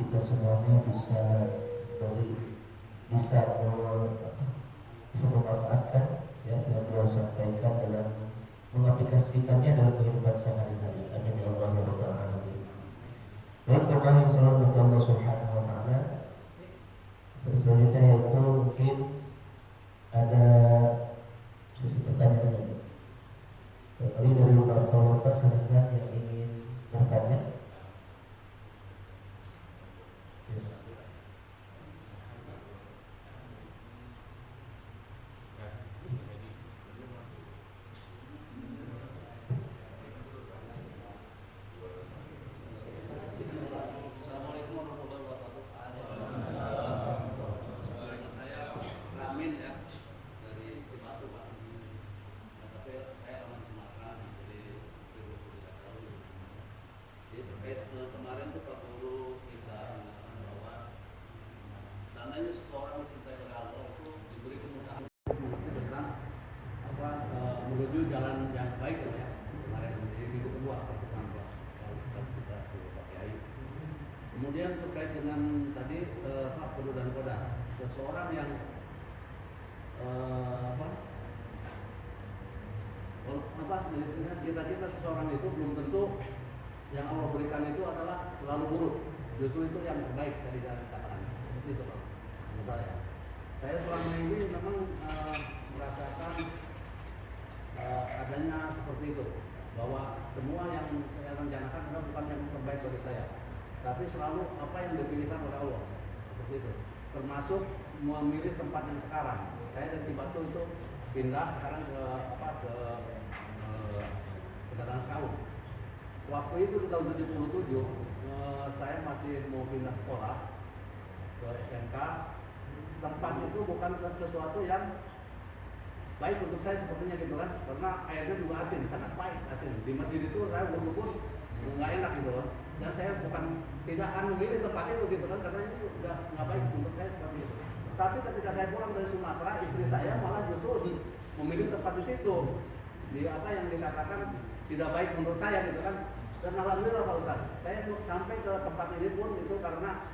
kita semuanya bisa bisa memanfaatkan ya yang beliau sampaikan dalam mengaplikasikannya dalam kehidupan sehari-hari. Amin ya Allah ya Rabbal alamin. Baik, teman yang selalu Allah Subhanahu wa taala. Selanjutnya yaitu mungkin ada sesi pertanyaan lagi. Kali dari beberapa sahabat yang ingin bertanya. Menuju jalan yang baik ya. Kemarin di minggu kedua pertemuan kita Kiai. Kemudian terkait dengan tadi kodo dan koda, seseorang yang cita-cita seseorang itu belum tentu yang Allah berikan itu adalah selalu buruk. Justru itu yang baik dari jalan katakan. Seperti itu Pak. Menurut saya selama ini memang merasakan adanya seperti itu, bahwa semua yang saya rencanakan adalah bukan yang terbaik bagi saya, tapi selalu apa yang dipilihkan oleh Allah, seperti itu. Termasuk memilih tempat yang sekarang. Saya dari Cibatu itu pindah sekarang ke Pegadaian Sekaun. Waktu itu di tahun 77 saya masih mau pindah sekolah ke SMK. Tempat itu bukan sesuatu yang baik untuk saya sepertinya gitu kan, karena airnya juga asin, sangat pahit, asin. Di masjid itu saya berkumpul nggak enak gitu kan, dan saya bukan tidak akan memilih tempat itu gitu kan, karena itu udah nggak baik untuk saya seperti itu. Tapi ketika saya pulang dari Sumatera, istri saya malah justru memilih tempat di situ, di apa yang dikatakan tidak baik menurut saya gitu kan. Dan alhamdulillah Pak Ustaz, saya sampai ke tempat ini pun itu karena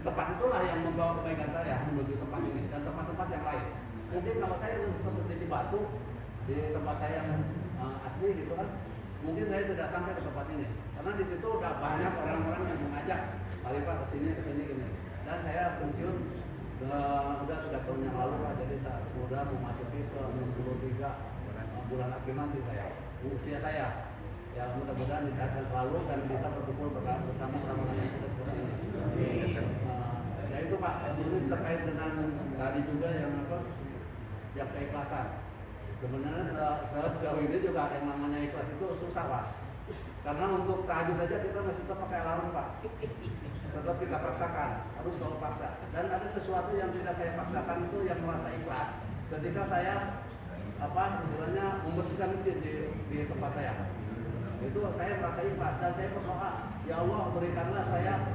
tempat itulah yang membawa kebaikan saya menuju tempat ini dan tempat-tempat yang lain. Mungkin kalau saya seperti di Batu, di tempat saya yang asli gitu kan, mungkin saya tidak sampai ke tempat ini, karena di situ udah banyak orang-orang yang mengajak, mari Pak kesini gini. Dan saya pensiun udah 3 tahun yang lalu Pak, jadi saat udah memasuki ke 63 bulan April nanti usia saya. Ya mudah-mudahan disehatkan selalu dan bisa berkumpul bersama orang-orang yang sudah seperti ini. Ya itu Pak, ini terkait dengan tadi juga yang yang keikhlasan. Sebenarnya sejauh ini juga yang namanya ikhlas itu susah Pak. Karena untuk tahajud aja kita masih tetap pakai alarm Pak. Tetap kita paksakan, harus selalu paksa. Dan ada sesuatu yang tidak saya paksakan itu yang merasa ikhlas. Ketika saya istilahnya membersihkan masjid di tempat saya, itu saya merasa ikhlas dan saya berdoa, ya Allah berikanlah saya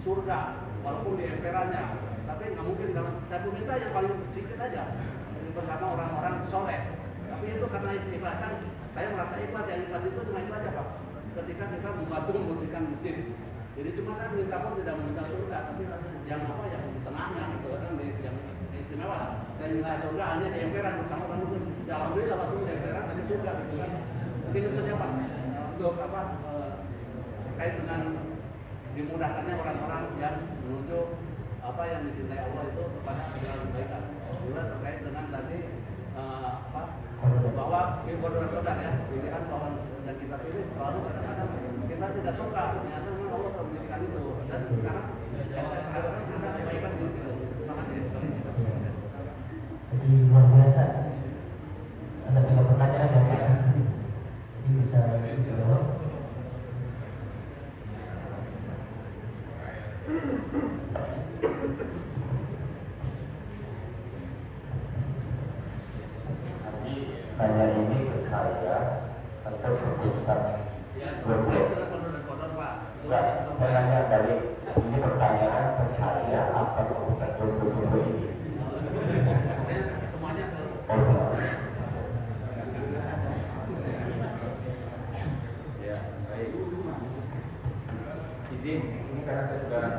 surga walaupun di emperannya. Tapi nggak mungkin kalau saya minta yang paling sedikit aja bersama orang-orang soleh. Tapi itu karena ikhlasan, saya merasa ikhlas. Yang ikhlas itu cuma itu aja Pak. Ketika kita membantu membersihkan masjid. Jadi cuma saya minta pun tidak meminta surga, tapi yang di tengahnya gitu kan, yang istimewa. Saya minta surga hanya di emperan bersama orang. Ya alhamdulillah waktu di emperan tapi surga gitu kan. Mungkin itu aja Pak. Untuk terkait dengan dimudahkannya orang-orang yang menuju yang dicintai Allah itu kepada jalan kebaikan. Juga terkait dengan tadi bahwa kodar ya, pilihan kawan dan kita pilih selalu kadang-kadang kita tidak suka, ternyata memang Allah telah memberikan itu. Dan sekarang yang saya sarankan ada kebaikan di situ. Terima kasih. Jadi luar biasa. Ada 3 pertanyaan ya Pak. Jadi bisa dijawab. Tanya ini ke saya atau keputusan saya dari ini pertanyaan ke saya apa keputusan guru ini? Semuanya Ya, baik. Izin, ini karena saya sekarang.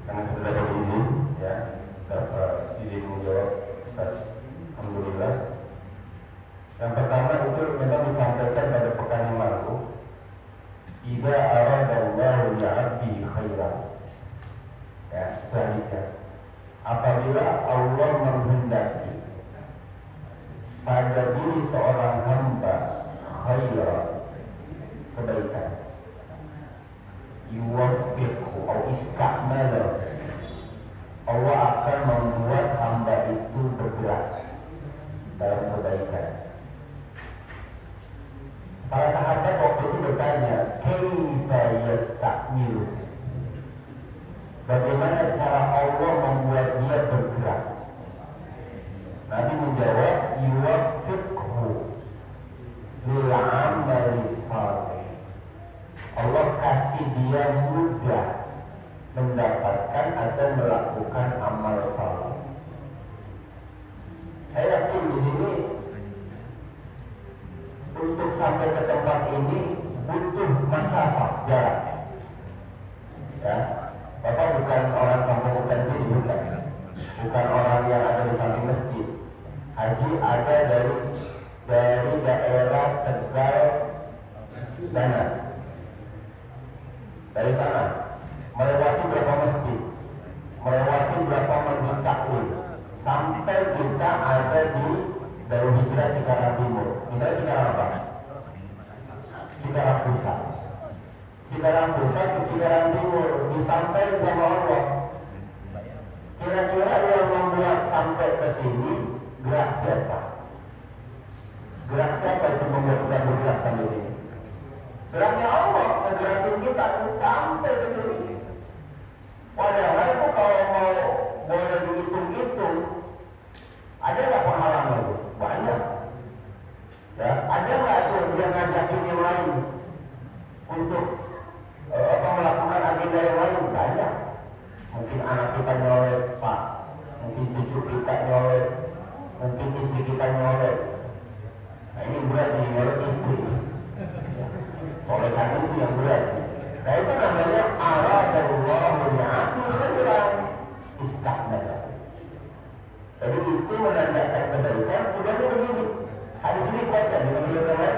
Karena sudah ada izin, ya, dapat izin menjawab, Ustaz. Alhamdulillah. Yang pertama itu memang disampaikan pada pekan yang lalu. Idza aradallahu li'abdi khairan. Ya, itu hadisnya. Apabila Allah menghendaki pada diri seorang hamba khairan, kebaikan, yuwaffiqhu atau istakmala, Allah akan membuat hamba itu bergerak dalam kebaikan. Para sahabat waktu itu bertanya, kaifa yastakmilu? Bagaimana cara Allah membuat dia bergerak? Nabi menjawab, yuwaffiqhu lil amali salih. Allah kasih dia mudah mendapatkan atau melakukan amal saleh. Saya yakin di sini untuk sampai ke tempat ini butuh masafah, jarak. Ya, Bapak bukan orang kampung hutan sini, bukan orang yang ada di samping masjid. Haji ada dari daerah Tegal, Danas. Dari sana melewati berapa masjid, melewati berapa majlis taklim, sampai kita ada di Darul Hijrah Cikarang Timur. Misalnya Cikarang apa? Cikarang Pusat. Cikarang Pusat ke Cikarang Timur disampaikan sama Allah. Kira-kira yang membuat sampai ke sini gerak siapa? Gerak siapa itu membuat kita bergerak sampai sini? Geraknya Allah menggerakin kita sampai ke sini. Padahal itu kalau mau boleh dihitung-hitung, ada nggak penghalangnya itu? Banyak. Ya, ada nggak tuh yang ngajakin yang lain untuk melakukan agenda yang lain? Banyak. Mungkin anak kita nyolek, Pak. Mungkin cucu kita nyolek. Mungkin istri kita nyolek. Nah ini berat nih, nyolek istri. Solekan itu yang berat. Nah itu namanya aradallahu li'abdi khairan istakmala. Jadi itu menandakan kebaikan. Kemudian begini, hadis ini kuatkan dengan mengatakan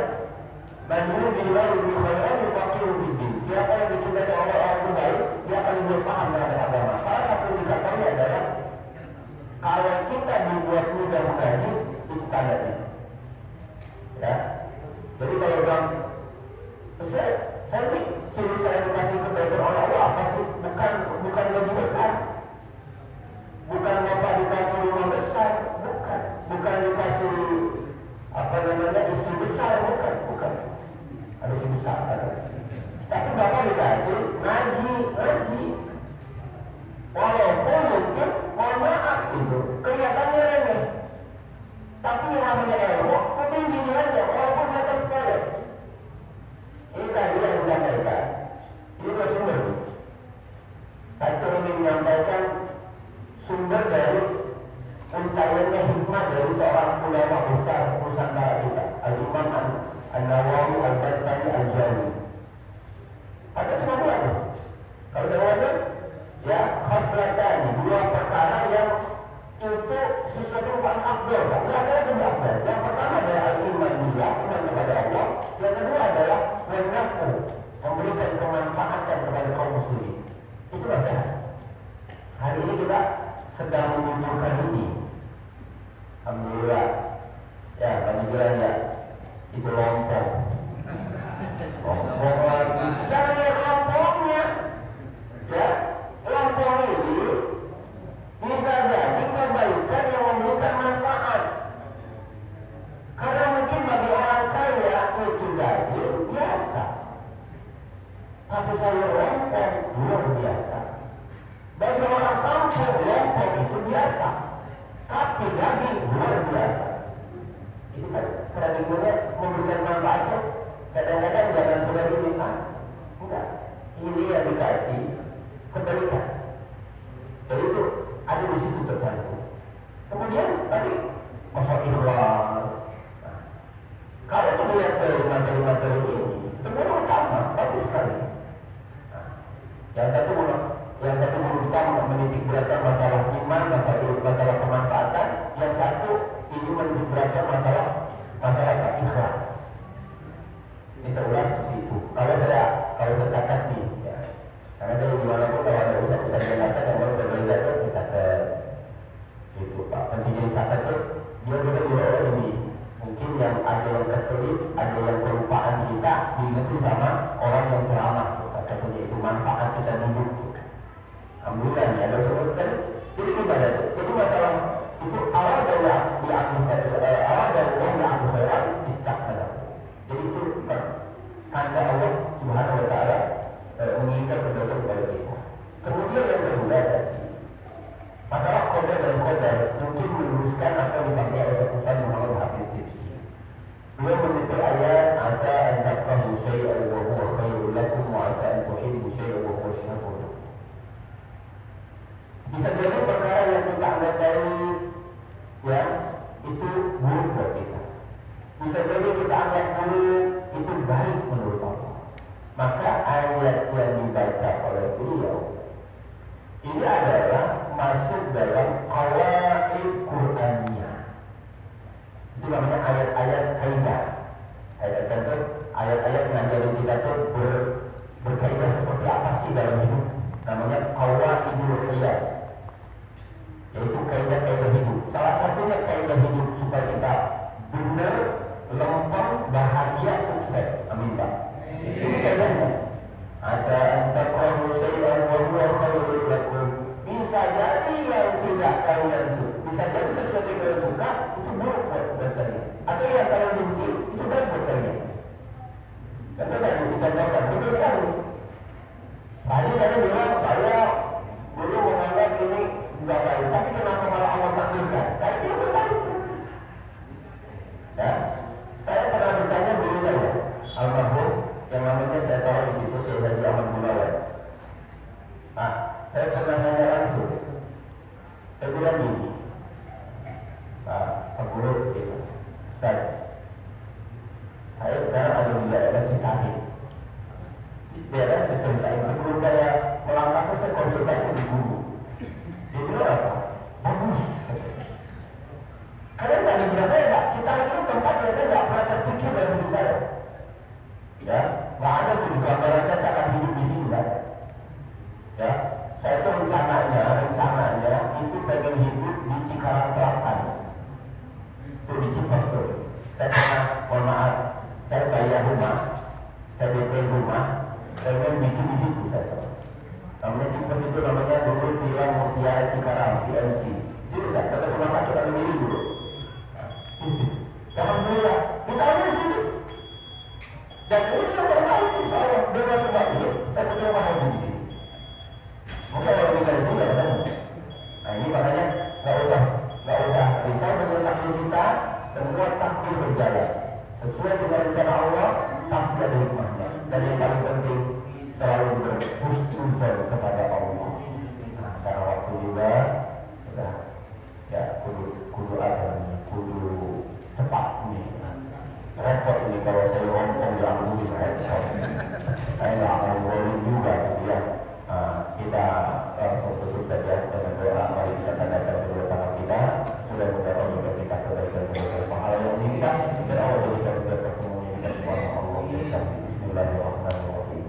man yuridillahu bi khairan yufaqihu fid-din. Siapa yang dicintai oleh Allah itu baik, dia akan lebih paham terhadap agama. Salah satu indikatornya adalah kalau kita dibuat mudah mengaji, itu tandanya. Ya. Jadi kalau orang saya ini ciri saya dikasih kebaikan oleh Allah apa sih? Bukan gaji besar, bukan bapak dikasih rumah besar, bukan dikasih istri besar, bukan. Ada istri besar, ada. Tapi bapak dikasih ngaji. Walaupun mungkin, mohon maaf itu kelihatannya remeh, tapi yang namanya ilmu ketinggi nilainya, walaupun kelihatan sepele. Ini tadi yang disampaikan. Ini bersumber. Saya ingin menyampaikan sumber dari untaiannya hikmah dari seorang ulama besar Nusantara kita, Al-Imam An-Nawawi Al-Bastami Al-Jami. Ada cuma dua tuh. Kalau saya katakan, ya khaslatani, dua perkara yang itu sesuatu yang paling afdal. Tidak ada yang lebih afdal. Yang pertama adalah al-iman billah, iman kepada Allah. Yang kedua adalah menafu, memberikan kemanfaatan kepada kaum muslimin. Itulah sehat. Hari ini kita sedang menunjukkan ini. Alhamdulillah. Ya, panitia ya. Itu lompong. Lompong lagi. Jangan lihat lompongnya. Ya, lompong ini bisa jadi kebaikan yang memberikan manfaat. Karena mungkin bagi orang kaya itu daging biasa. Tapi sayur lompong luar biasa. Bagi orang kampung lompong itu biasa. Tapi daging luar biasa. Itu kan paradigmanya memberikan manfaat. Kadang-kadang jangan sudah diminta. Enggak. Ini yang dikasih kebaikan. Jadi itu ada di situ tertentu. Kemudian tadi masalah ikhlas. Kalau itu lihat ke materi-materi ini, sebenarnya utama, bagus sekali. Nah, yang satu kita menitik beratkan masalah iman, masalah pemanfaatan. Yang satu ini menitik beratkan masalah ikhlas. Ini sebulan seperti itu. Kalau saya catat nih, ya. Karena saya dimanapun kalau ada usaha yang catat, yang baru saya belajar saya catat. Itu Pak. Pentingnya catat itu dia ini. Mungkin yang ada yang kesulit, ada yang kelupaan kita diingatkan sama orang yang ceramah. Satunya itu manfaat kita duduk. Alhamdulillah ya, ada sebutkan. Jadi gimana itu? Jadi masalah itu awal dari Abu Hurairah istakbala. Jadi itu tanda Allah Subhanahu wa taala menginginkan berdoa kepada kita. Kemudian yang kedua masalah qadar dan qadar mungkin meluruskan apa yang disampaikan oleh Ustaz Muhammad Hafiz. Beliau menyetir ayat asa an takrahu syai'an wa huwa khairul lakum wa asa an tuhibbu syai'an wa huwa syarrun lakum. Bisa jadi perkara yang kita anggap baik, ya, itu buruk buat kita. Bisa jadi kita anggap buruk, itu baik menurut Allah. Maka ayat yang dibaca oleh beliau ini adalah masuk dalam qawaid Qur'aniyah. Itu namanya ayat-ayat kaidah. Ayat-ayat ngajarin kita tuh berkaidah seperti apa sih dalam hidup. Namanya qawaidul hayat. Yaitu kaidah-kaidah hidup. Salah satunya kaidah hidup supaya kita benar, lempeng, bahagia, sukses. Amin Pak. Itu kaidahnya. Asa antakrahu syai'an wa huwa khairul lakum. Bisa jadi yang tidak kalian suka. Bisa jadi sesuatu yang kalian suka itu buruk buat kalian. Atau yang kalian benci itu baik buat kalian. Contoh tadi dicontohkan, betul sekali. Tadi bilang saya dulu menganggap ini tidak baik, tapi kenapa malah Allah takdirkan? Tapi itu baik. Ya, saya pernah bertanya dulu saya, almarhum yang namanya saya taruh di situ Syekh Haji Ahmad Gunawan. Nah, saya pernah nanya langsung. Saya bilang gini, Pak Guru, saya sekarang ada di daerah Citahi. Di daerah saya ceritain sebelum saya melangkah itu saya konsultasi di guru. Dia bilang apa? Bagus. Kalian nggak bilang saya nggak. Citahi itu tempat yang saya nggak pernah terpikir dalam hidup saya. Ya, nggak ada tuh gambaran saya akan hidup di sini kan. Ya, saya tuh rencananya itu pengen hidup di Cikarang Selatan. Itu di Cipas tuh. Saya pernah, mohon maaf, saya bayar rumah, saya DP rumah, saya pengen bikin di situ saya tahu. Namanya Cipas itu namanya dulu Tilang Mutiara Cikarang, CMC. Situ saya, kata rumah sakit ada milik dulu. Alhamdulillah, kita ada di situ. Dan ini yang terbaik insya Allah. Dengan sebab itu, saya terima haji di sini. Mungkin kalau lebih dari sini, ya, nah ini makanya nggak usah risau dengan takdir kita. Semua takdir berjalan sesuai dengan rencana Allah, pasti ada hikmahnya. Dan yang paling penting selalu berhusnuzon kepada Allah. Nah, karena waktu juga sudah ya kudu ada nih, kudu cepat nih. Repot ini kalau saya ngomong diambil repot. Saya nggak mau ngomong juga ya. Kita tutup saja dengan doa. Mari kita tandakan kedua tangan kita. Mudah-mudahan Allah beri kita kebaikan dan pahala yang meningkat. Dan Allah jadikan kita bertemu dengan subhanahu Allah. Bismillahirrahmanirrahim.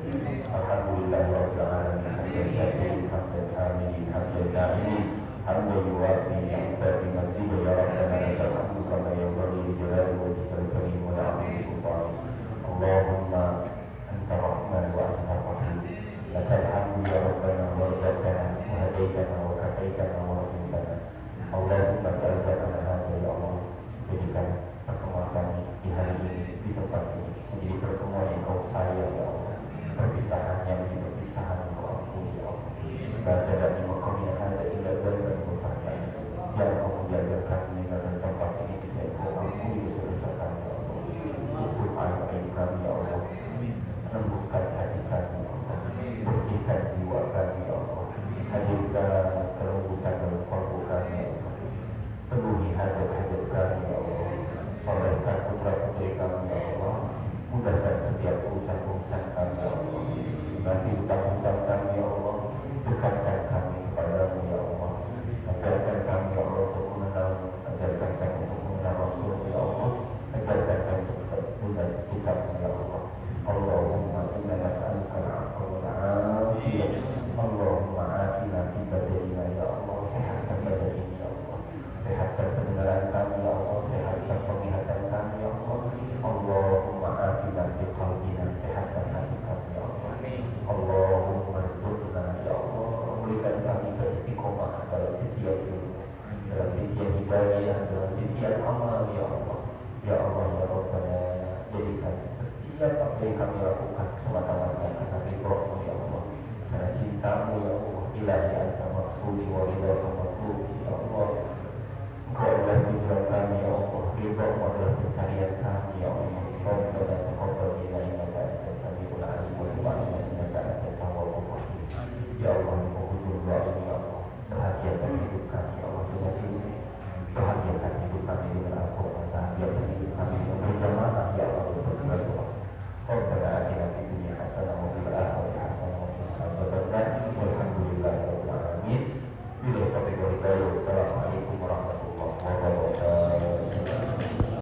Alhamdulillahirabbil alamin. Hamdan hamidin, hamdan da'imin, hamdan yuwafi ni'matahu mazidu ya rabbana lakal hamdu kama yanbaghi li jalali wajhikal karim wa li'azimi sultanik. Allahumma anta rahman wa anta rahim. Lakal hamdu ya rabbana wa rabbana wa hadaitana wa kafaitana wa rahimtana. Allahumma ta'ala hadi ya Allah. Jadikan pertemuan kami di hari ini, di tempat ini menjadi pertemuan yang kau sayang ya Allah. Perpisahan yang menjadi perpisahan yang kau ampuni ya Allah. Baca dan imakami yang ada illa zalman mutahkan. Yang kau menjaga kami dengan kami ya Allah. Allahumma inna nas'aluka al-'afwa wal 'afiyah. Allahumma afina fi badanina ya Allah, sehatkan badan ini ya Allah, sehatkan pendengaran kami ya Allah, sehatkan penglihatan kami ya Allah. Allahumma afina fi qalbina, sehatkan hati kami ya Allah. Allahumma rzuqna ya Allah, berikan kami keistiqomahan dalam setiap ilmu, dalam setiap hidayah, dalam setiap amal ya Allah. Ya Allah ya Rabbana, jadikan setiap apa yang kami lakukan semata-mata karena ridho-Mu ya Allah, karena cinta-Mu ya Allah. Ilahi anta maksudi wa ridha maksudi ya Allah. Engkau adalah tujuan kami ya Allah, ridho-Mu adalah pencarian kami ya Allah. Rabbana